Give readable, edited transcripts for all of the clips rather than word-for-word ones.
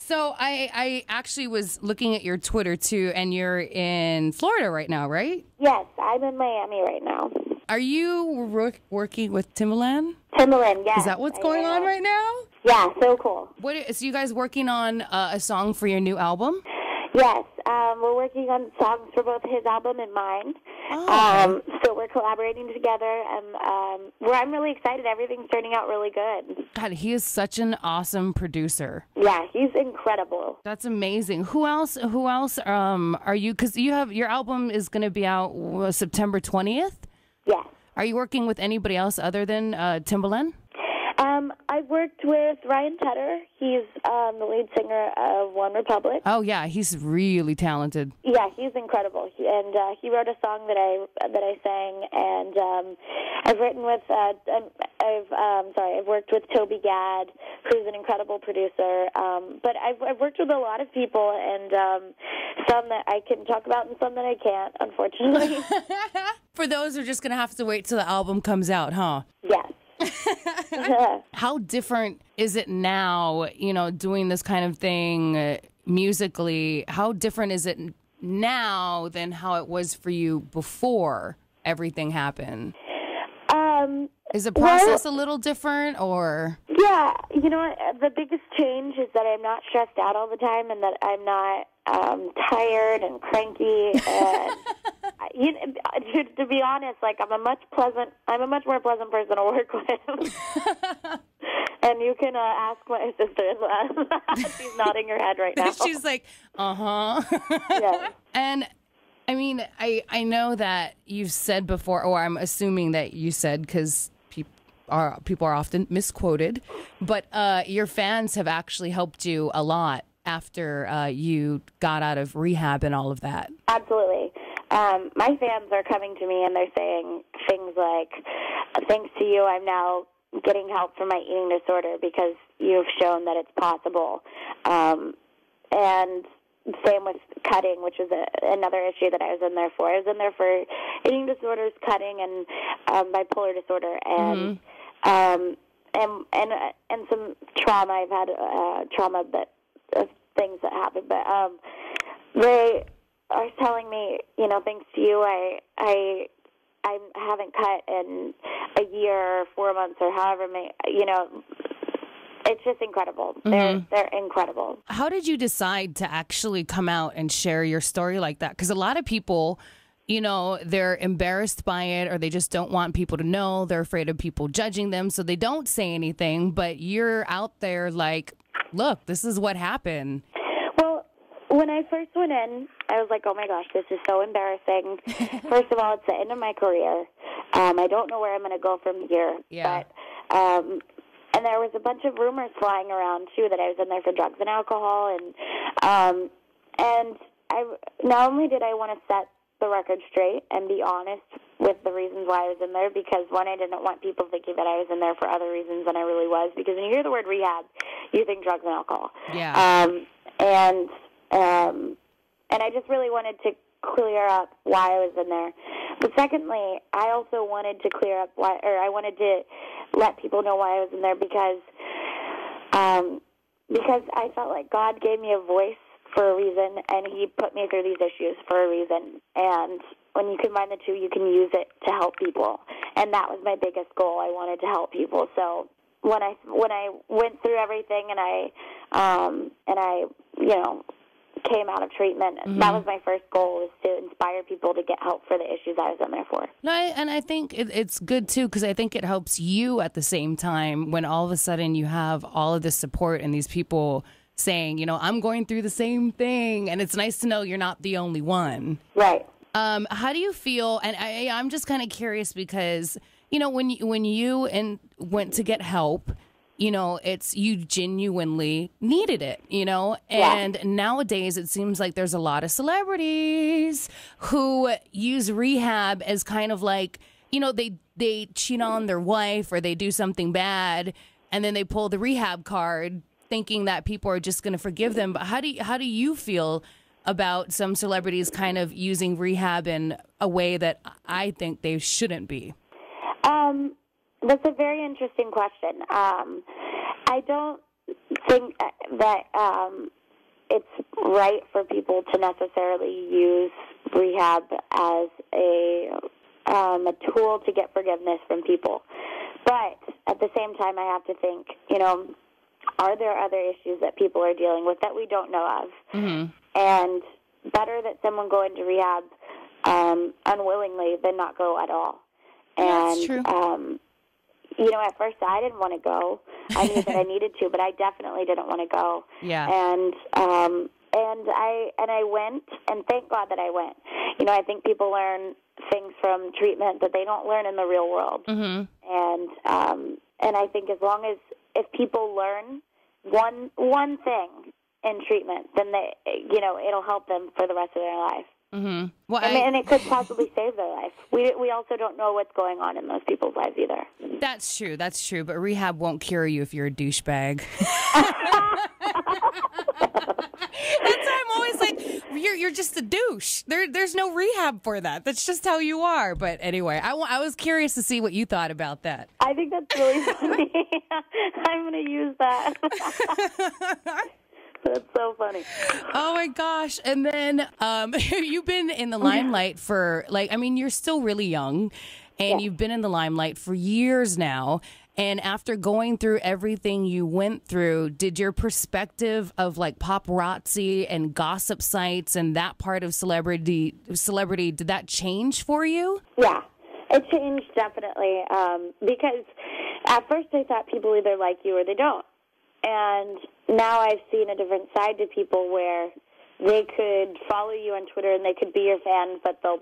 So I actually was looking at your Twitter too, and you're in Florida right now, right? Yes, I'm in Miami right now. Are you working with Timbaland? Timbaland, yes. Is that what's going on right now? Yeah, so cool. So you guys working on a song for your new album? Yes, we're working on songs for both his album and mine. Oh, okay. So we're collaborating together, and I'm really excited. Everything's turning out really good. God, he is such an awesome producer. Yeah, he's incredible. That's amazing. Who else? Are you? Because your album is going to be out September 20th. Yes. Are you working with anybody else other than Timbaland? I've worked with Ryan Tedder. He's the lead singer of One Republic. Oh yeah, he's really talented. Yeah, he's incredible. He wrote a song that I sang, and I've written with I've worked with Toby Gad, who's an incredible producer. But I've worked with a lot of people, and some that I can talk about and some that I can't, unfortunately. For those who are just gonna have to wait till the album comes out, huh? Yes. How different is it now, doing this kind of thing musically? How different is it now than how it was for you before everything happened? Is the process a little different, or? Yeah, the biggest change is that I'm not stressed out all the time, and that I'm not tired and cranky. And to be honest, like I'm a much more pleasant person to work with. And you can ask my sister-in-law. She's nodding her head right now. She's like, Yeah. And I mean, I know that you've said before, or I'm assuming that you said, because people are often misquoted, but your fans have actually helped you a lot after you got out of rehab and all of that. Absolutely. My fans are coming to me and they're saying things like, thanks to you, I'm now getting help for my eating disorder because you've shown that it's possible. And same with cutting, which was another issue that I was in there for. I was in there for eating disorders, cutting, and bipolar disorder, and and some trauma. I've had trauma, but things that happened. But they are telling me, thanks to you, I haven't cut in a year, or 4 months, or however many. It's just incredible. They're incredible. How did you decide to actually come out and share your story like that? Because a lot of people, they're embarrassed by it, or they just don't want people to know. They're afraid of people judging them, so they don't say anything. But you're out there like, look, this is what happened. Well, when I first went in, I was like, oh, my gosh, this is so embarrassing. First of all, it's the end of my career. I don't know where I'm going to go from here. Yeah. But, and there was a bunch of rumors flying around, too, that I was in there for drugs and alcohol. And I not only did I want to set the record straight and be honest with the reasons why I was in there, because, one, I didn't want people thinking that I was in there for other reasons than I really was, because when you hear the word rehab, you think drugs and alcohol. Yeah. And I just really wanted to clear up why I was in there. But secondly, I also wanted to clear up I wanted to let people know why I was in there, because I felt like God gave me a voice for a reason, and He put me through these issues for a reason. And when you combine the two, you can use it to help people. And that was my biggest goal. I wanted to help people. So when I went through everything and I came out of treatment, that was my first goal, was to inspire people to get help for the issues I was in there for. No, and I think it's good, too, because I think it helps you at the same time when all of a sudden you have all of this support and these people saying, I'm going through the same thing, and it's nice to know you're not the only one. Right. How do you feel? And I'm just kind of curious because, when you went to get help, it's you genuinely needed it, and nowadays it seems like there's a lot of celebrities who use rehab as kind of like, they cheat on their wife or they do something bad and then they pull the rehab card thinking that people are just going to forgive them. But how do you feel about some celebrities kind of using rehab in a way that I think they shouldn't be? That's a very interesting question. I don't think that right for people to necessarily use rehab as a tool to get forgiveness from people. But at the same time, I have to think, are there other issues that people are dealing with that we don't know of? Mm-hmm. And better that someone go into rehab unwillingly than not go at all. That's And, true. At first I didn't want to go. I knew that I needed to, but I definitely didn't want to go. Yeah. And I went, and thank God that I went. I think people learn things from treatment that they don't learn in the real world. Mm-hmm. And I think as long as if people learn one thing in treatment, then it'll help them for the rest of their life. Mm-hmm. Well, and it could possibly save their life. We also don't know what's going on in those people's lives either. That's true. But rehab won't cure you if you're a douchebag. That's why I'm always like, you're just a douche. There's no rehab for that. That's just how you are. But anyway, I was curious to see what you thought about that. I think that's really funny. I'm going to use that. That's so funny. Oh my gosh. And then you've been in the limelight for you're still really young, and you've been in the limelight for years now. And after going through everything you went through, did your perspective of paparazzi and gossip sites and that part of celebrity, did that change for you? Yeah, it changed definitely. Because at first I thought people either like you or they don't. And now I've seen a different side to people where they could follow you on Twitter and they could be your fan, but they'll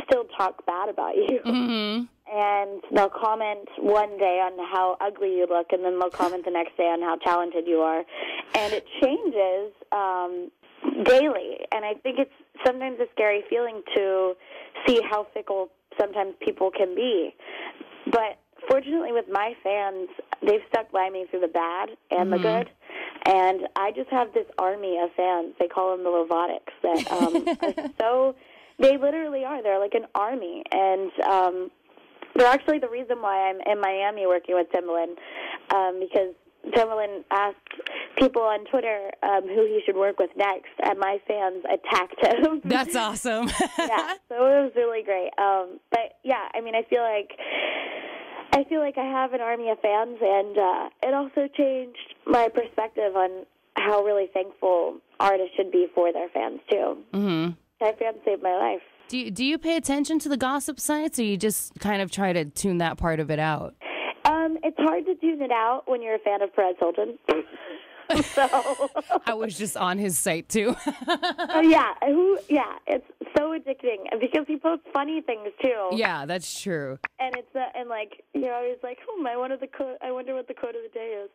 still talk bad about you. Mm-hmm. And they'll comment one day on how ugly you look, and then they'll comment the next day on how talented you are. And it changes daily. And I think it's sometimes a scary feeling to see how fickle sometimes people can be. But fortunately with my fans, they've stuck by me through the bad and the good. And I just have this army of fans. They call them the Lovatics that are so... They literally are. They're like an army. And they're actually the reason why I'm in Miami working with Timbaland, because Timbaland asked people on Twitter who he should work with next, and my fans attacked him. That's awesome. Yeah, so it was really great. But, yeah, I mean, I feel like I have an army of fans, and it also changed my perspective on how really thankful artists should be for their fans, too. Mm-hmm. My fans saved my life. Do you pay attention to the gossip sites, or you just kind of try to tune that part of it out? It's hard to tune it out when you're a fan of Perez Hilton. So I was just on his site too. Yeah, it's so addicting because he posts funny things too. Yeah, that's true. And it's you're always like, I wonder what the quote of the day is.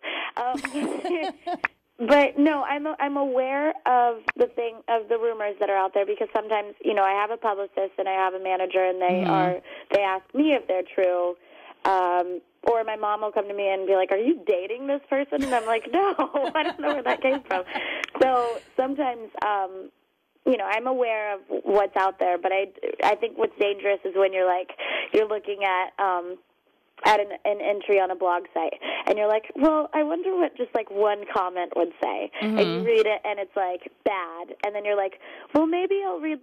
But no, I'm aware of the rumors that are out there, because sometimes I have a publicist and I have a manager, and they ask me if they're true, or my mom will come to me and be like, "Are you dating this person?" And I'm like, "No, I don't know where that came from." So sometimes I'm aware of what's out there, but I think what's dangerous is when you're looking at an entry on a blog site, and you're like, well, I wonder what just one comment would say. Mm-hmm. And you read it, and it's bad, and then you're like, well, maybe I'll read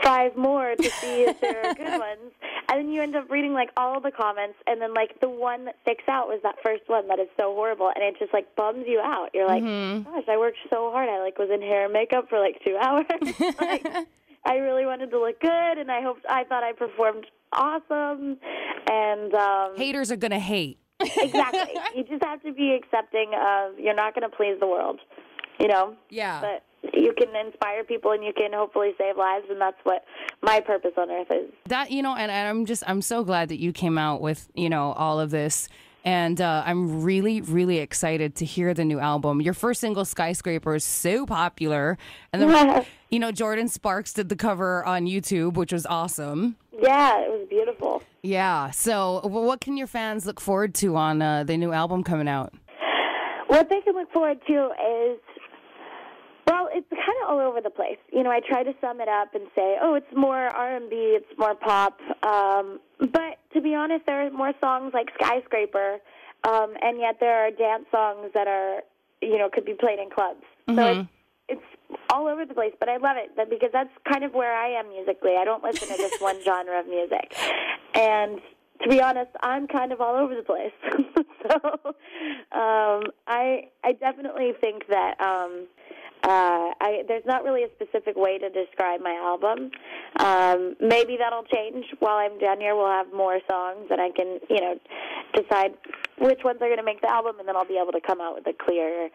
5 more to see if there are good ones, and then you end up reading all the comments, and then the one that sticks out was that first one that is so horrible, and it just bums you out. You're like, gosh, I worked so hard. I was in hair and makeup for 2 hours. I really wanted to look good, and I thought I performed awesome. And haters are gonna hate. Exactly. You just have to be accepting of, you're not going to please the world, Yeah. But you can inspire people, and you can hopefully save lives, and that's what my purpose on earth is. That and I'm so glad that you came out with all of this. And I'm really, really excited to hear the new album. Your first single, Skyscraper, is so popular. And then, Jordan Sparks did the cover on YouTube, which was awesome. Yeah, it was beautiful. Yeah. So what can your fans look forward to on the new album coming out? What they can look forward to is, well, it's kind of all over the place. I try to sum it up and say, it's more R&B, it's more pop. But to be honest, there are more songs like Skyscraper, and yet there are dance songs that are, could be played in clubs. Mm-hmm. So it's all over the place, but I love it because that's kind of where I am musically. I don't listen to just one genre of music. And to be honest, I'm kind of all over the place. So I definitely think that there's not really a specific way to describe my album. Maybe that'll change while I'm down here. We'll have more songs, and I can, decide which ones are going to make the album, and then I'll be able to come out with a clear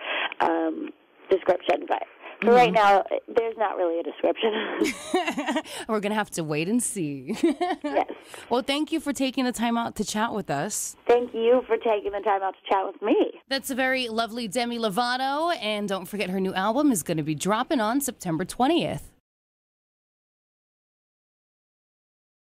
description. But for right now, there's not really a description. We're going to have to wait and see. Yes. Well, thank you for taking the time out to chat with us. Thank you for taking the time out to chat with me. That's a very lovely Demi Lovato, and don't forget her new album is going to be dropping on September 20th.